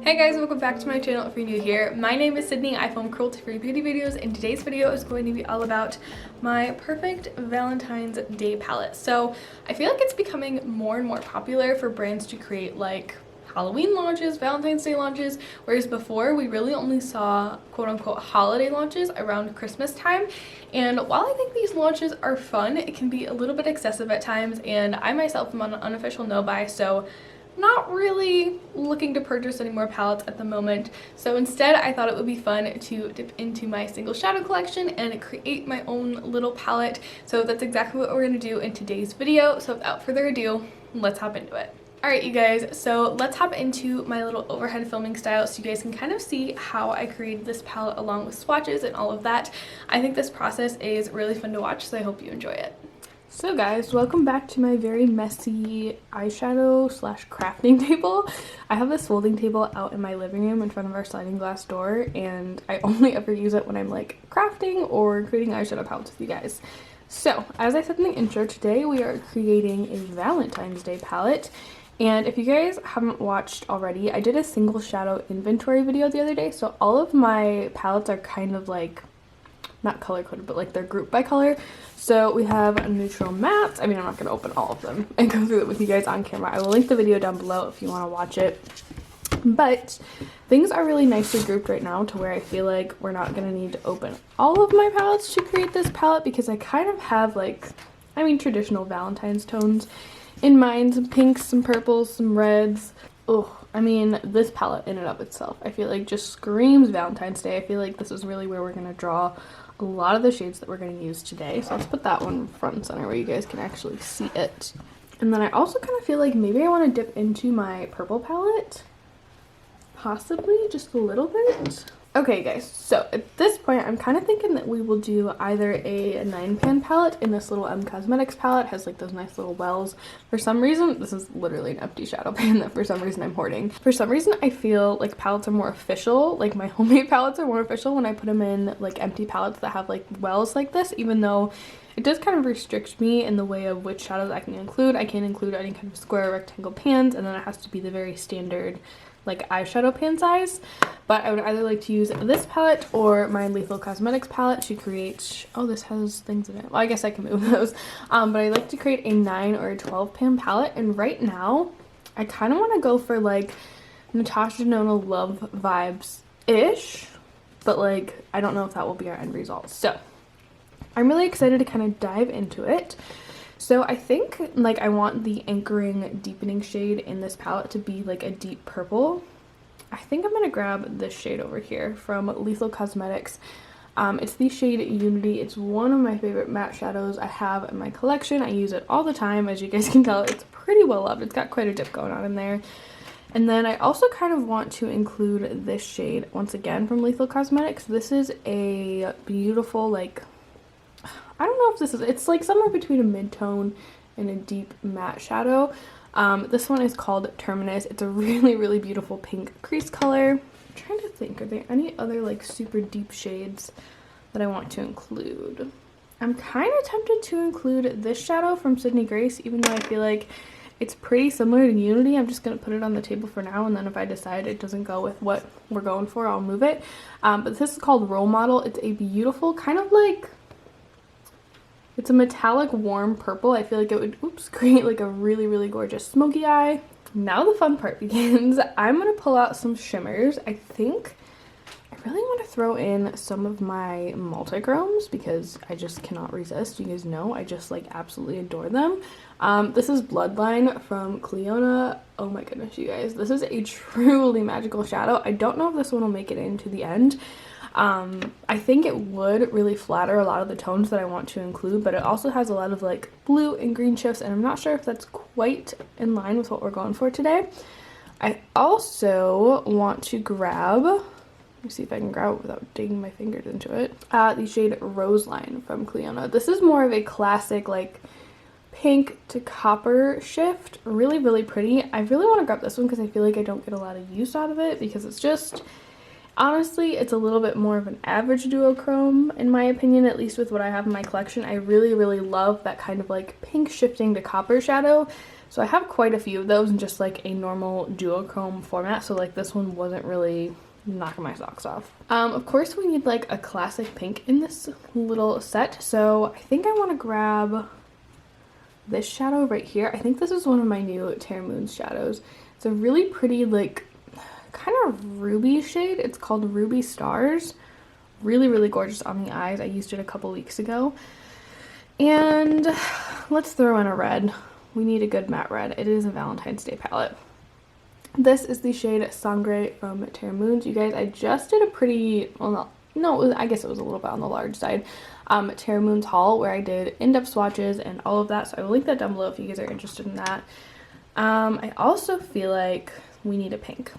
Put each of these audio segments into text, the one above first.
Hey guys, welcome back to my channel if you're new here. My name is Sydney. I film cruelty-free beauty videos, and today's video is going to be all about my perfect Valentine's Day palette. So I feel like it's becoming more and more popular for brands to create like Halloween launches, Valentine's Day launches, whereas before we really only saw quote-unquote holiday launches around Christmas time. And while I think these launches are fun, it can be a little bit excessive at times, and I myself am on an unofficial no-buy, so not really looking to purchase any more palettes at the moment. So instead I thought it would be fun to dip into my single shadow collection and create my own little palette. So that's exactly what we're going to do in today's video. So without further ado, let's hop into it. Alright you guys, so let's hop into my little overhead filming style so you guys can kind of see how I created this palette along with swatches and all of that. I think this process is really fun to watch, so I hope you enjoy it. So guys, welcome back to my very messy eyeshadow slash crafting table. I have this folding table out in my living room in front of our sliding glass door, and I only ever use it when I'm like crafting or creating eyeshadow palettes with you guys. So as I said in the intro, today we are creating a Valentine's Day palette. And if you guys haven't watched already, I did a single shadow inventory video the other day, so all of my palettes are kind of like not color coded, but like they're grouped by color. So we have neutral mattes. I mean, I'm not going to open all of them and go through it with you guys on camera. I will link the video down below if you want to watch it. But things are really nicely grouped right now to where I feel like we're not going to need to open all of my palettes to create this palette, because I kind of have like, I mean, traditional Valentine's tones in mind. Some pinks, some purples, some reds. Oh, I mean, this palette in and of itself, I feel like just screams Valentine's Day. I feel like this is really where we're going to draw a lot of the shades that we're going to use today. So let's put that one front and center where you guys can actually see it. And then I also kind of feel like maybe I want to dip into my purple palette. Possibly, just a little bit. Okay guys, so at this point I'm kind of thinking that we will do either a 9-pan palette in this little Cosmetics palette. It has like those nice little wells. For some reason, this is literally an empty shadow pan that for some reason I'm hoarding. For some reason I feel like palettes are more official, like my homemade palettes are more official when I put them in like empty palettes that have like wells like this, even though it does kind of restrict me in the way of which shadows I can include. I can't include any kind of square or rectangle pans, and then it has to be the very standard like eyeshadow pan size. But I would either like to use this palette or my Lethal Cosmetics palette to create, oh, this has things in it. Well, I guess I can move those. But I like to create a 9 or a 12 pan palette, and right now I kind of want to go for like Natasha Denona Love vibes-ish, but like I don't know if that will be our end result. So I'm really excited to kind of dive into it. So I think like I want the anchoring deepening shade in this palette to be like a deep purple. I think I'm going to grab this shade over here from Lethal Cosmetics. It's the shade Unity. It's one of my favorite matte shadows I have in my collection. I use it all the time. As you guys can tell, it's pretty well loved. It's got quite a dip going on in there. And then I also kind of want to include this shade once again from Lethal Cosmetics. This is a beautiful, like, I don't know if this is, it's like somewhere between a mid-tone and a deep matte shadow. This one is called Terminus. It's a really, really beautiful pink crease color. I'm trying to think, are there any other like super deep shades that I want to include? I'm kind of tempted to include this shadow from Sydney Grace, even though I feel like it's pretty similar to Unity. I'm just going to put it on the table for now, and then if I decide it doesn't go with what we're going for, I'll move it. But this is called Role Model. It's a beautiful kind of like, it's a metallic warm purple. I feel like it would, oops, create like a really, really gorgeous smoky eye. Now the fun part begins. I'm going to pull out some shimmers. I think I really want to throw in some of my multichromes because I just cannot resist. You guys know I just like absolutely adore them. This is Bloodline from Cleona. Oh my goodness, you guys. This is a truly magical shadow. I don't know if this one will make it into the end. I think it would really flatter a lot of the tones that I want to include, but it also has a lot of like blue and green shifts, and I'm not sure if that's quite in line with what we're going for today. I also want to grab, let me see if I can grab it without digging my fingers into it, the shade Roseline from Cleona. This is more of a classic like pink to copper shift. Really, really pretty. I really want to grab this one because I feel like I don't get a lot of use out of it, because it's just, honestly, it's a little bit more of an average duochrome in my opinion, at least with what I have in my collection. I really, really love that kind of like pink shifting to copper shadow, So I have quite a few of those in just like a normal duochrome format, so like this one wasn't really knocking my socks off. Of course we need like a classic pink in this little set, so I think I want to grab this shadow right here. I think this is one of my new Terra Moons shadows. It's a really pretty like kind of ruby shade. It's called Ruby Stars. Really, really gorgeous on the eyes. I used it a couple weeks ago. And let's throw in a red. We need a good matte red. It is a Valentine's Day palette. This is the shade Sangre from Terra Moons. You guys, I just did a pretty, well, no, I guess it was a little bit on the large side, Terra Moons haul where I did in-depth swatches and all of that. So I will link that down below if you guys are interested in that. I also feel like we need a pink.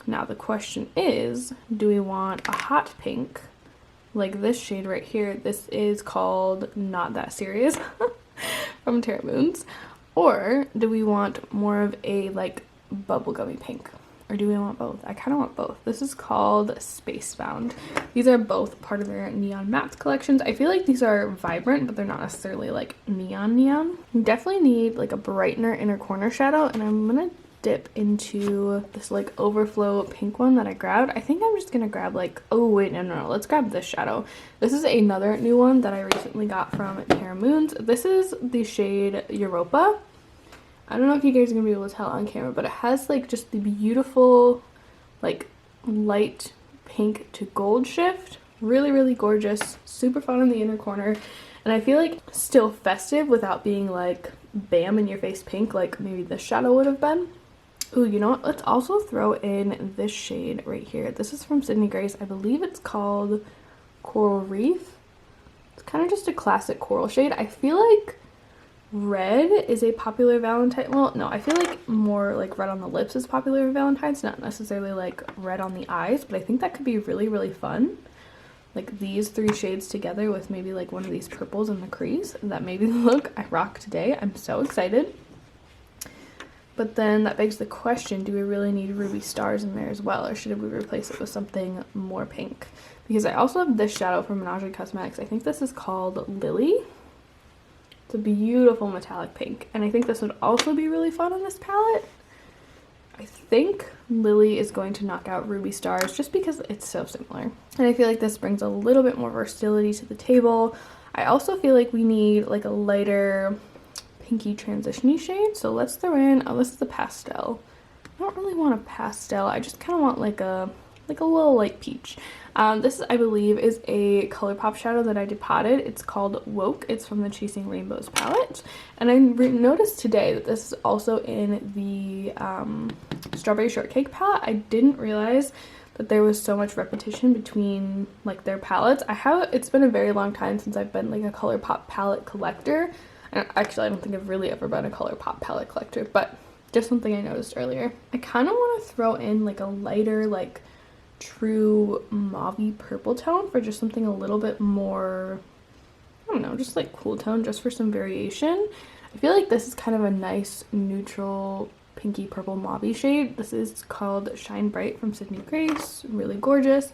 Now the question is, do we want a hot pink like this shade right here? This is called Not That Serious from Terra Moons. Or do we want more of a like bubblegummy pink? Or do we want both? I kind of want both. This is called Spacebound. These are both part of their neon matte collections. I feel like these are vibrant, but they're not necessarily like neon. You definitely need like a brightener inner corner shadow, and I'm gonna dip into this like overflow pink one that I grabbed. I think I'm just gonna grab like, oh wait, no, let's grab this shadow. This is another new one that I recently got from Terra Moons. This is the shade Europa. I don't know if you guys are gonna be able to tell on camera, but it has like just the beautiful like light pink to gold shift. Really, really gorgeous, super fun in the inner corner, and I feel like still festive without being like bam in your face pink like maybe this shadow would have been. Ooh, you know what? Let's also throw in this shade right here. This is from Sydney Grace. I believe it's called Coral Reef. It's kind of just a classic coral shade. I feel like red is a popular Valentine. Well, no, I feel like more like red on the lips is popular for Valentine's, not necessarily like red on the eyes, but I think that could be really, really fun. Like these three shades together with maybe like one of these purples in the crease. That may be the look I rock today. I'm so excited. But then that begs the question, do we really need Ruby Stars in there as well, or should we replace it with something more pink? Because I also have this shadow from Kaleido Cosmetics. I think this is called Lily. It's a beautiful metallic pink, and I think this would also be really fun on this palette. I think Lily is going to knock out Ruby Stars just because it's so similar. And I feel like this brings a little bit more versatility to the table. I also feel like we need like a lighter pinky transition-y shade. So let's throw in, oh, this is the pastel. I don't really want a pastel. I just kind of want like a little like peach. This, I believe, is a ColourPop shadow that I depotted. It's called Woke. It's from the Chasing Rainbows palette. And I noticed today that this is also in the Strawberry Shortcake palette. I didn't realize that there was so much repetition between like their palettes. It's been a very long time since I've been like a ColourPop palette collector. And actually, I don't think I've really ever been a ColourPop palette collector, but just something I noticed earlier. I kind of want to throw in like a lighter, like true mauve-y purple tone for just something a little bit more, I don't know, just like cool tone, just for some variation. I feel like this is kind of a nice neutral pinky purple mauve-y shade. This is called Shine Bright from Sydney Grace. Really gorgeous.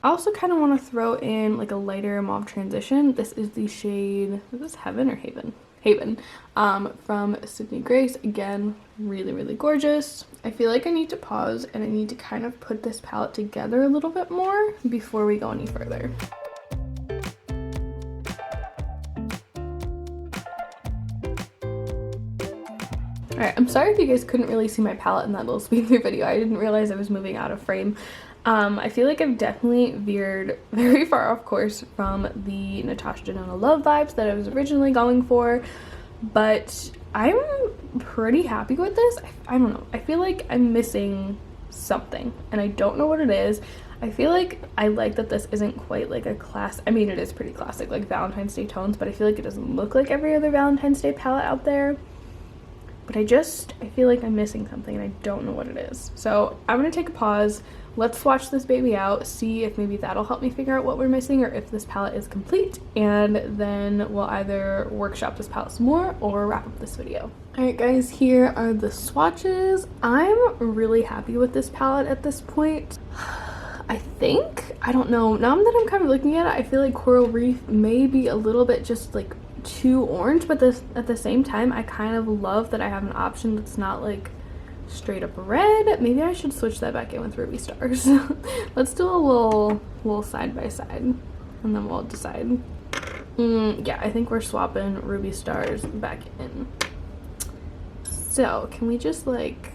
I also kind of want to throw in like a lighter mauve transition. This is the shade, is this Heaven or Haven? Haven, from Sydney Grace. Again, really, really gorgeous. I feel like I need to pause and I need to kind of put this palette together a little bit more before we go any further. Alright, I'm sorry if you guys couldn't really see my palette in that little speed through video. I didn't realize I was moving out of frame. I feel like I've definitely veered very far off course from the Natasha Denona Love vibes that I was originally going for, but I'm pretty happy with this. I don't know. I feel like I'm missing something, and I don't know what it is. I feel like I like that this isn't quite like a I mean, it is pretty classic, like Valentine's Day tones, but I feel like it doesn't look like every other Valentine's Day palette out there. But I feel like I'm missing something, and I don't know what it is. So I'm gonna take a pause. Let's swatch this baby out, see if maybe that'll help me figure out what we're missing or if this palette is complete, and then we'll either workshop this palette some more or wrap up this video. Alright guys, here are the swatches. I'm really happy with this palette at this point. I don't know, now that I'm kind of looking at it, I feel like Coral Reef may be a little bit just like too orange, but at the same time, I kind of love that I have an option that's not like straight up red. Maybe I should switch that back in with Ruby Stars. Let's do a little side by side, and then we'll decide. Yeah, I think we're swapping Ruby Stars back in. So can we just like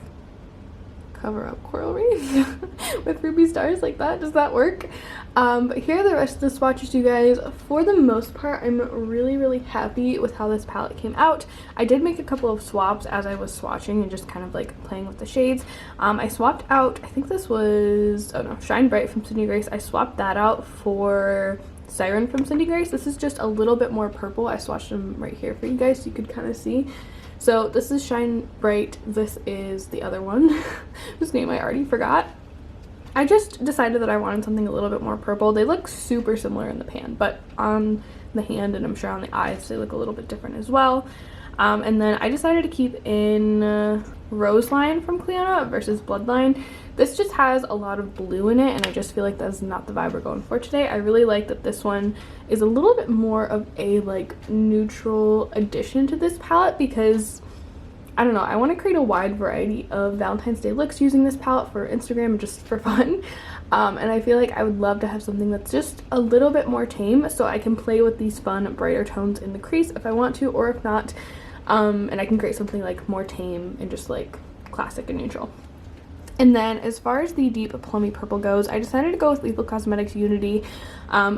cover up coral reef with Ruby Stars like that? Does that work? But here are the rest of the swatches, you guys. For the most part, I'm really happy with how this palette came out. I did make a couple of swaps as I was swatching and just kind of like playing with the shades. I swapped out, I think this was, oh no, Shine Bright from Sydney Grace. I swapped that out for Siren from Sydney Grace. This is just a little bit more purple. I swatched them right here for you guys so you could kind of see. So this is Shine Bright. This is the other one whose name I already forgot. I just decided that I wanted something a little bit more purple. They look super similar in the pan, but on the hand and I'm sure on the eyes they look a little bit different as well. And then I decided to keep in Roseline from Cliona versus Bloodline. This just has a lot of blue in it, and I just feel like that's not the vibe we're going for today. I really like that this one is a little bit more of a like neutral addition to this palette because I don't know, I want to create a wide variety of Valentine's Day looks using this palette for Instagram just for fun. And I feel like I would love to have something that's just a little bit more tame so I can play with these fun brighter tones in the crease if I want to, or if not, and I can create something like more tame and just like classic and neutral. And then as far as the deep plummy purple goes, I decided to go with Lethal Cosmetics Unity.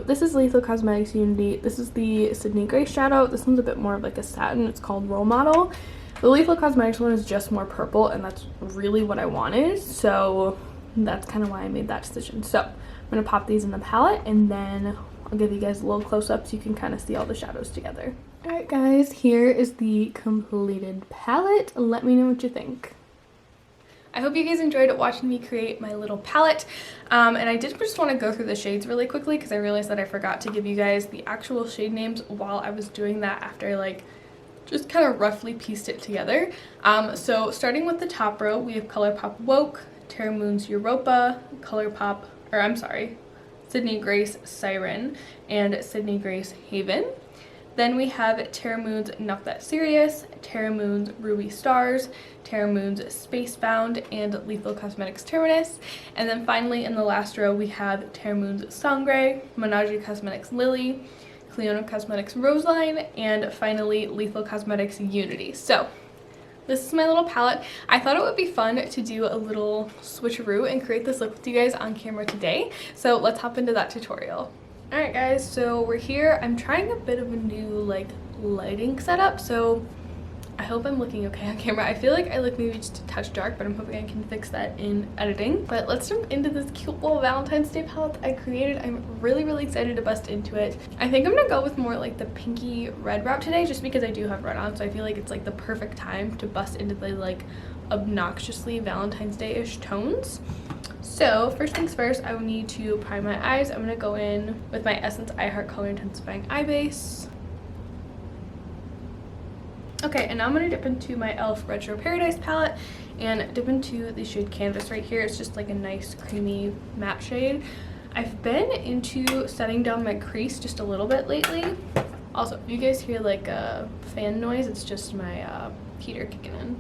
This is Lethal Cosmetics Unity. This is the Sydney Grace shadow. This one's a bit more of like a satin. It's called Role Model. The Lethal Cosmetics one is just more purple, and that's really what I wanted, so that's kind of why I made that decision. So I'm going to pop these in the palette, and then I'll give you guys a little close-up so you can kind of see all the shadows together. Alright guys, here is the completed palette. Let me know what you think. I hope you guys enjoyed watching me create my little palette, and I did just want to go through the shades really quickly because I realized that I forgot to give you guys the actual shade names while I was doing that after I like just kind of roughly pieced it together. So starting with the top row, we have ColourPop Woke, Terra Moon's Europa, Sydney Grace Siren, and Sydney Grace Haven. Then we have Terra Moon's Not That Serious, Terra Moon's Ruby Stars, Terra Moon's Spacebound, and Lethal Cosmetics Terminus. And then finally in the last row we have Terra Moon's Sangre, Menagerie Cosmetics Lily, Cliona Cosmetics Roseline, and finally Lethal Cosmetics Unity. So this is my little palette. I thought it would be fun to do a little switcheroo and create this look with you guys on camera today. So let's hop into that tutorial. Alright guys, so we're here. I'm trying a bit of a new like lighting setup, so I hope I'm looking okay on camera. I feel like I look maybe just a touch dark, but I'm hoping I can fix that in editing. But let's jump into this cute little Valentine's Day palette that I created. I'm really excited to bust into it. I think I'm gonna go with more like the pinky red route today just because I do have red on, so I feel like it's like the perfect time to bust into the like obnoxiously Valentine's Day-ish tones. So first things first, I will need to prime my eyes. I'm gonna go in with my Essence I Heart Color Intensifying Eye Base. Okay, and now I'm going to dip into my e.l.f. Retro Paradise palette and dip into the shade Canvas right here. It's just like a nice creamy matte shade. I've been into setting down my crease just a little bit lately. Also, if you guys hear like a fan noise, it's just my heater kicking in.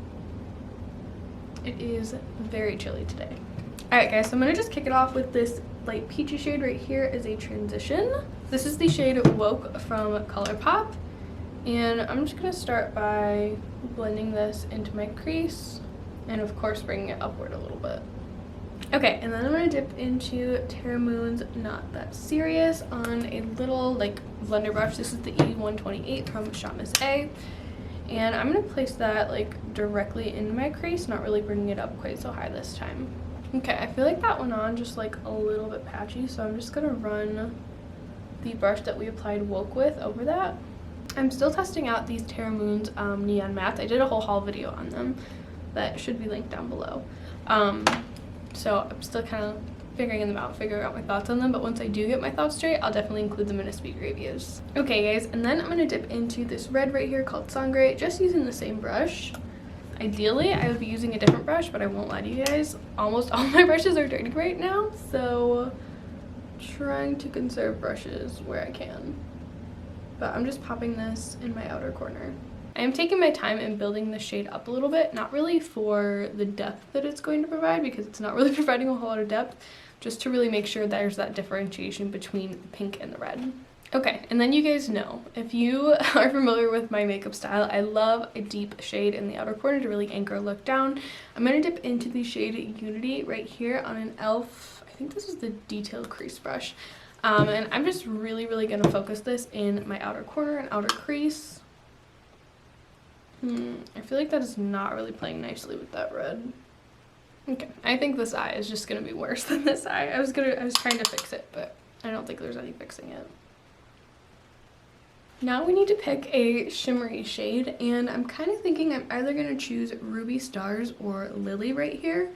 It is very chilly today. Alright guys, so I'm going to just kick it off with this light peachy shade right here as a transition. This is the shade Woke from ColourPop. And I'm just going to start by blending this into my crease and of course bringing it upward a little bit. Okay, and then I'm going to dip into Terra Moon's Not That Serious on a little like blender brush. This is the E128 from Shop Miss A. And I'm going to place that like directly into my crease, not really bringing it up quite so high this time. Okay, I feel like that went on just like a little bit patchy, so I'm just going to run the brush that we applied Woke with over that. I'm still testing out these Terra Moon's neon mattes. I did a whole haul video on them that should be linked down below. So I'm still kind of figuring out my thoughts on them, but once I do get my thoughts straight, I'll definitely include them in a speed reviews. Okay guys, and then I'm going to dip into this red right here called Sangre, just using the same brush. Ideally, I would be using a different brush, but I won't lie to you guys. Almost all my brushes are dirty right now, so trying to conserve brushes where I can. but I'm just popping this in my outer corner. I am taking my time in building the shade up a little bit, not really for the depth that it's going to provide, because it's not really providing a whole lot of depth, just to really make sure there's that differentiation between the pink and the red. Okay, and then you guys know, if you are familiar with my makeup style, I love a deep shade in the outer corner to really anchor a look down. I'm going to dip into the shade Unity right here on an e.l.f., I think this is the detailed crease brush. And I'm just really going to focus this in my outer corner and outer crease. I feel like that is not really playing nicely with that red. Okay, I think this eye is just gonna be worse than this eye. I was trying to fix it, but I don't think there's any fixing it. Now we need to pick a shimmery shade, and I'm kind of thinking I'm either gonna choose Ruby Stars or Lily right here.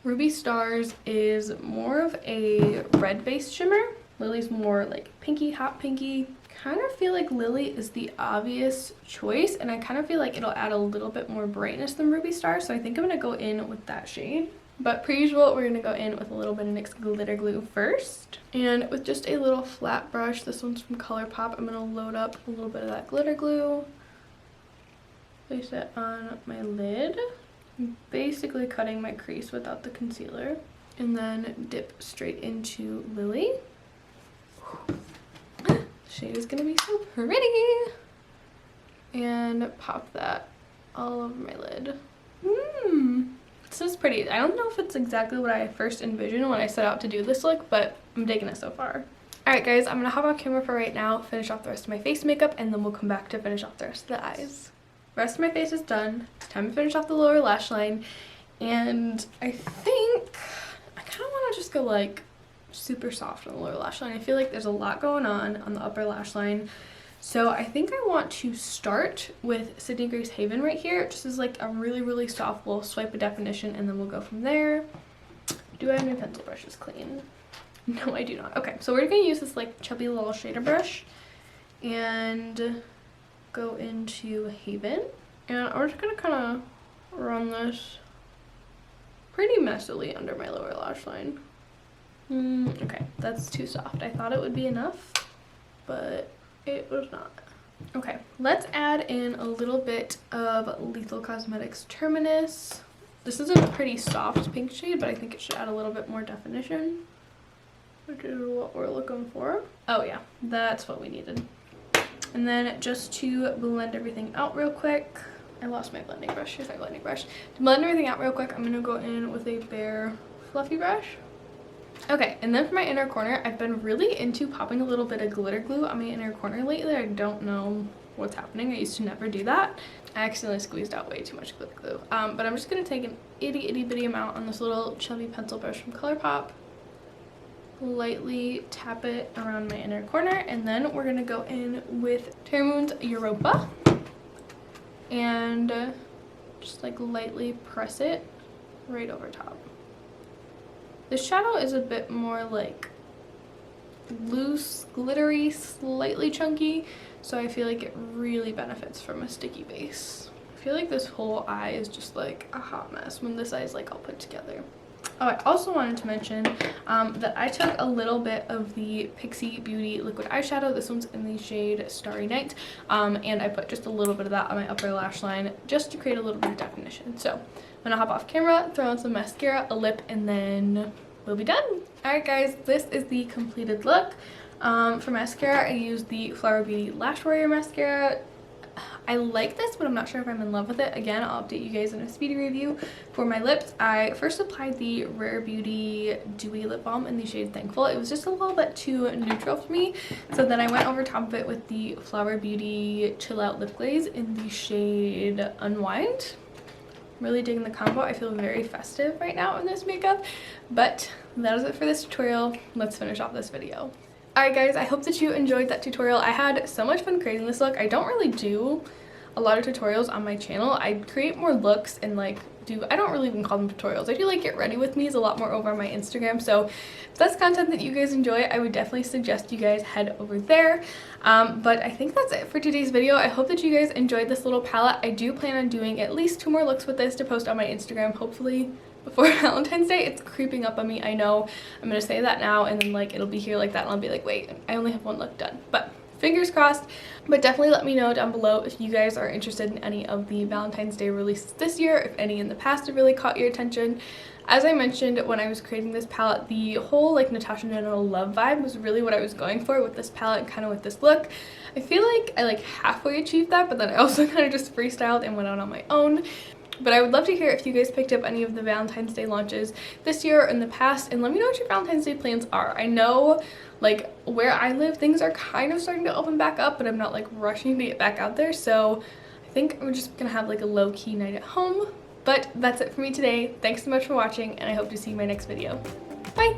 Ruby Stars is more of a red-based shimmer. Lily's more like pinky, hot pinky. Kind of feel like Lily is the obvious choice, and I kind of feel like it'll add a little bit more brightness than Ruby Star, so I think I'm going to go in with that shade. But per usual, we're going to go in with a little bit of NYX glitter glue first. And with just a little flat brush, this one's from ColourPop, I'm going to load up a little bit of that glitter glue. Place it on my lid. I'm basically cutting my crease without the concealer. And then dip straight into Lily. Shade is gonna be so pretty, and pop that all over my lid. This is pretty. I don't know if it's exactly what I first envisioned when I set out to do this look, but I'm digging it so far. Alright guys, I'm gonna hop on camera for right now, finish off the rest of my face makeup, and then we'll come back to finish off the rest of the eyes. The rest of my face is done. It's time to finish off the lower lash line, and I think I kind of want to just go like super soft on the lower lash line. I feel like there's a lot going on the upper lash line, so I think I want to start with Sydney Grace Haven right here, just as like a really soft little swipe of definition, and then we'll go from there. Do I have my pencil brushes clean? No, I do not. Okay, so we're gonna use this like chubby little shader brush and go into Haven, and we're just gonna kind of run this pretty messily under my lower lash line. Okay, that's too soft. I thought it would be enough, but it was not. Okay, let's add in a little bit of Lethal Cosmetics Terminus. This is a pretty soft pink shade, but I think it should add a little bit more definition, which is what we're looking for. Oh yeah, that's what we needed. And then just to blend everything out real quick, I lost my blending brush. Here's my blending brush. To blend everything out real quick, I'm gonna go in with a bare fluffy brush. Okay, and then for my inner corner, I've been really into popping a little bit of glitter glue on my inner corner lately. I don't know what's happening. I used to never do that. I accidentally squeezed out way too much glitter glue. But I'm just going to take an itty bitty amount on this little chubby pencil brush from ColourPop. Lightly tap it around my inner corner, and then we're going to go in with Terry Moon's Europa. And just like lightly press it right over top. This shadow is a bit more like loose, glittery, slightly chunky, so I feel like it really benefits from a sticky base. I feel like this whole eye is just like a hot mess when this eye is like all put together. Oh, I also wanted to mention that I took a little bit of the Pixie Beauty liquid eyeshadow. This one's in the shade Starry Night, and I put just a little bit of that on my upper lash line just to create a little bit of definition. So I'm gonna hop off camera, throw on some mascara, a lip, and then we'll be done. Alright guys, this is the completed look. For mascara, I used the Flower Beauty Lash Warrior mascara. I like this, but I'm not sure if I'm in love with it. Again, I'll update you guys in a speedy review. For my lips, I first applied the Rare Beauty Dewy Lip Balm in the shade Thankful. It was just a little bit too neutral for me, so then I went over top of it with the Flower Beauty Chill Out Lip Glaze in the shade Unwind. Really digging the combo. I feel very festive right now in this makeup, but that is it for this tutorial. Let's finish off this video. Alright guys, I hope that you enjoyed that tutorial. I had so much fun creating this look. I don't really do a lot of tutorials on my channel. I create more looks and like I don't really even call them tutorials. I feel like Get Ready With Me is a lot more over on my Instagram, so if that's content that you guys enjoy, I would definitely suggest you guys head over there. But I think that's it for today's video. I hope that you guys enjoyed this little palette. I do plan on doing at least 2 more looks with this to post on my Instagram, hopefully before Valentine's Day. It's creeping up on me, I know. I'm gonna say that now, and then like it'll be here like that, and I'll be like, wait, I only have 1 look done. But fingers crossed. But definitely let me know down below if you guys are interested in any of the Valentine's Day releases this year, if any in the past have really caught your attention. As I mentioned when I was creating this palette, the whole like Natasha Denona love vibe was really what I was going for with this palette and kind of with this look. I feel like I like halfway achieved that, but then I also kind of just freestyled and went out on my own. But I would love to hear if you guys picked up any of the Valentine's Day launches this year or in the past, and let me know what your Valentine's Day plans are. I know like where I live, things are kind of starting to open back up, but I'm not like rushing to get back out there. So I think I'm just gonna have like a low-key night at home. But that's it for me today. Thanks so much for watching, and I hope to see you in my next video. Bye!